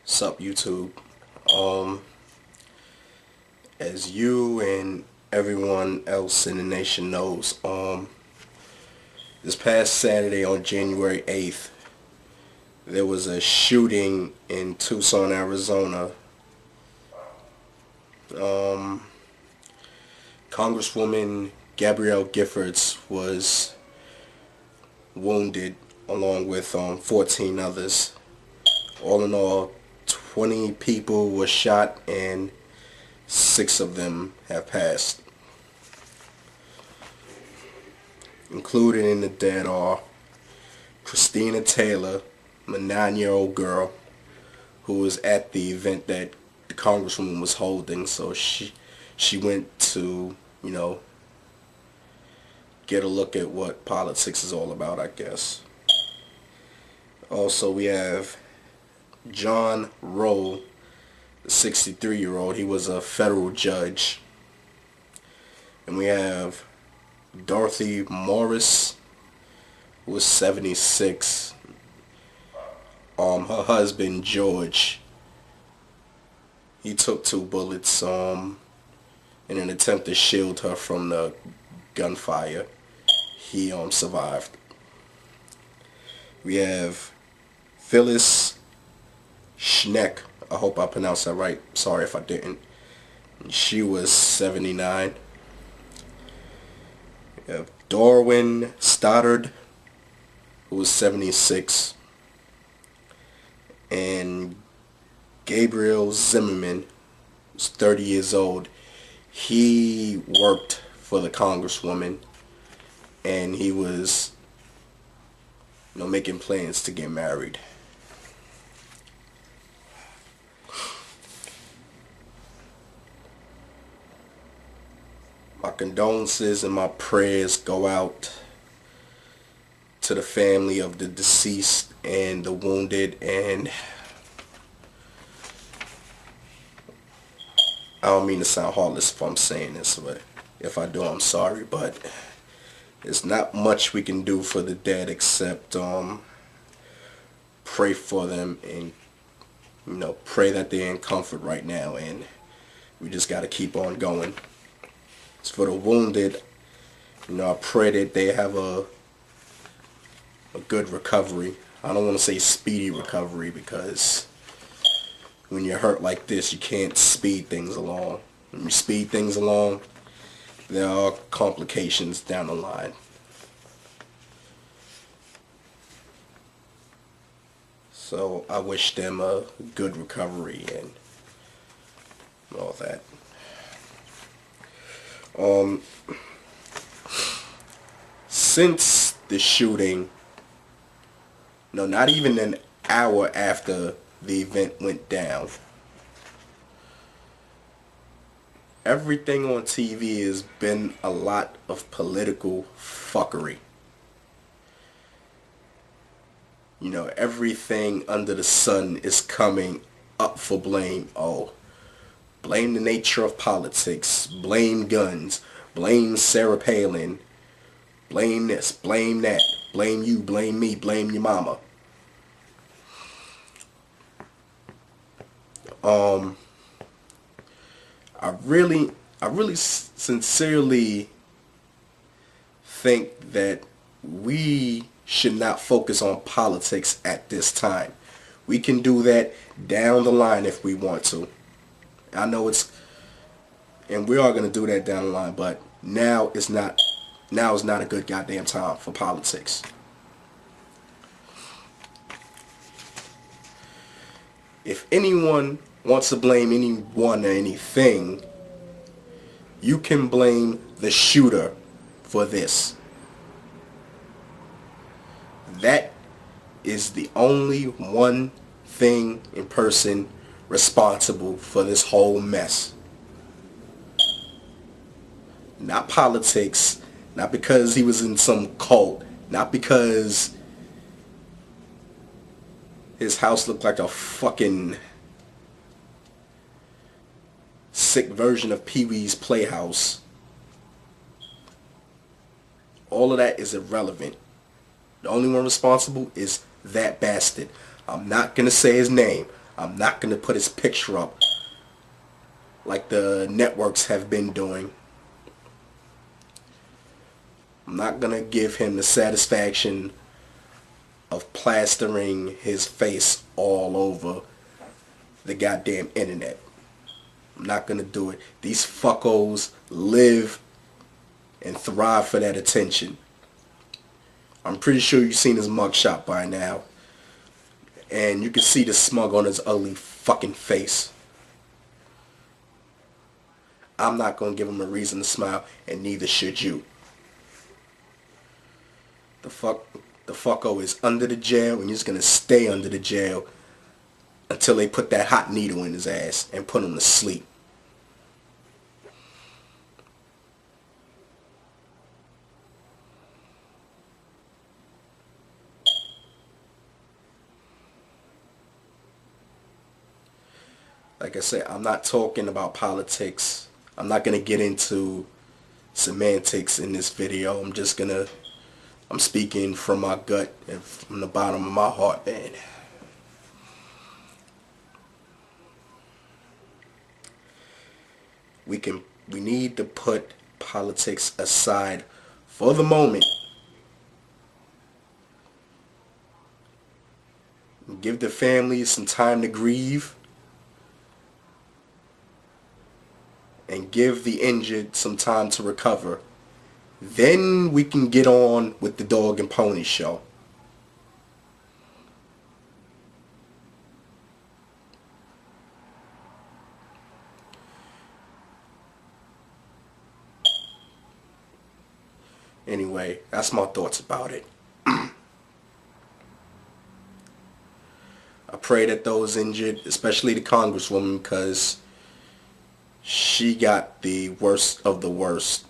Sup YouTube. Um, as you and everyone else in the nation knows, this past Saturday on January 8th, there was a shooting in Tucson, Arizona. Congresswoman Gabrielle Giffords was wounded along with 14 others. All in all, 20 people were shot and 6 of them have passed. Included in the dead are Christina Taylor, a 9-year-old girl who was at the event that the congresswoman was holding. So she went to, get a look at what politics is all about, I guess. Also, we have John Rowe, the 63-year-old. He was a federal judge. And we have Dorothy Morris, who was 76. Her husband, George, he took 2 bullets in an attempt to shield her from the gunfire. He survived. We have Phyllis Schneck. I hope I pronounced that right. Sorry if I didn't. She was 79. We have Darwin Stoddard, who was 76. And Gabriel Zimmerman was 30 years old. He worked for the congresswoman, and he was making plans to get married. My condolences and my prayers go out to the family of the deceased and the wounded, and I don't mean to sound heartless if I'm saying this, but if I do, I'm sorry, but there's not much we can do for the dead except pray for them and pray that they're in comfort right now, and we just got to keep on going. As for the wounded, I pray that they have a good recovery. I don't want to say speedy recovery, because when you're hurt like this, you can't speed things along. When you speed things along, there are complications down the line. So I wish them a good recovery and all that. Since the shooting, not even an hour after the event went down, everything on TV has been a lot of political fuckery. Everything under the sun is coming up for blame. Oh, blame the nature of politics, blame guns, blame Sarah Palin, blame this, blame that, blame you, blame me, blame your mama. I really sincerely think that we should not focus on politics at this time. We can do that down the line if we want to. I know and we are going to do that down the line, but now is not a good goddamn time for politics. If anyone wants to blame anyone or anything, you can blame the shooter for this. That is the only one thing in person responsible for this whole mess. Not politics, not because he was in some cult, not because his house looked like a fucking sick version of Pee-wee's Playhouse. All of that is irrelevant. The only one responsible is that bastard. I'm not going to say his name. I'm not going to put his picture up like the networks have been doing. I'm not going to give him the satisfaction of plastering his face all over the goddamn internet. I'm not going to do it. These fuckos live and thrive for that attention. I'm pretty sure you've seen his mugshot by now. And you can see the smug on his ugly fucking face. I'm not going to give him a reason to smile, and neither should you. The fucko is under the jail, and he's going to stay under the jail until they put that hot needle in his ass and put him to sleep. Like I said, I'm not talking about politics. I'm not going to get into semantics in this video. I'm speaking from my gut and from the bottom of my heart, man. We need to put politics aside for the moment. Give the families some time to grieve. And give the injured some time to recover. Then we can get on with the dog and pony show. Anyway, that's my thoughts about it. I pray that those injured, especially the Congresswoman, because she got the worst of the worst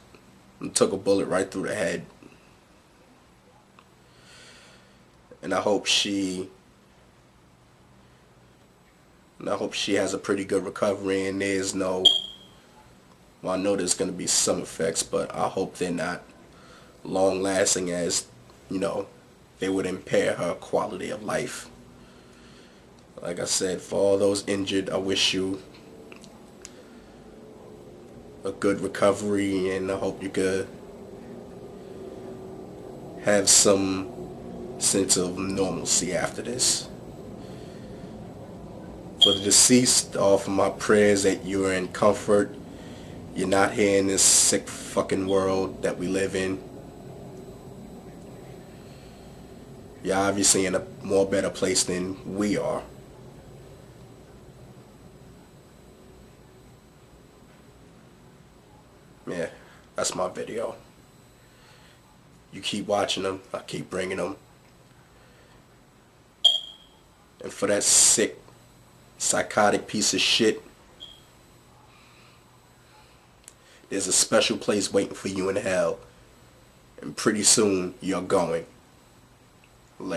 and took a bullet right through the head. And I hope she has a pretty good recovery, and there's no, well, I know there's going to be some effects, but I hope they're not long lasting, as, you know, they would impair her quality of life. Like I said, for all those injured, I wish you a good recovery, and I hope you could have some sense of normalcy after this. For the deceased, I offer my prayers that you're in comfort. You're not here in this sick fucking world that we live in. You're obviously in a more better place than we are. Yeah, that's my video. You keep watching them, I keep bringing them. And for that sick, psychotic piece of shit, there's a special place waiting for you in hell. And pretty soon, you're going. Later.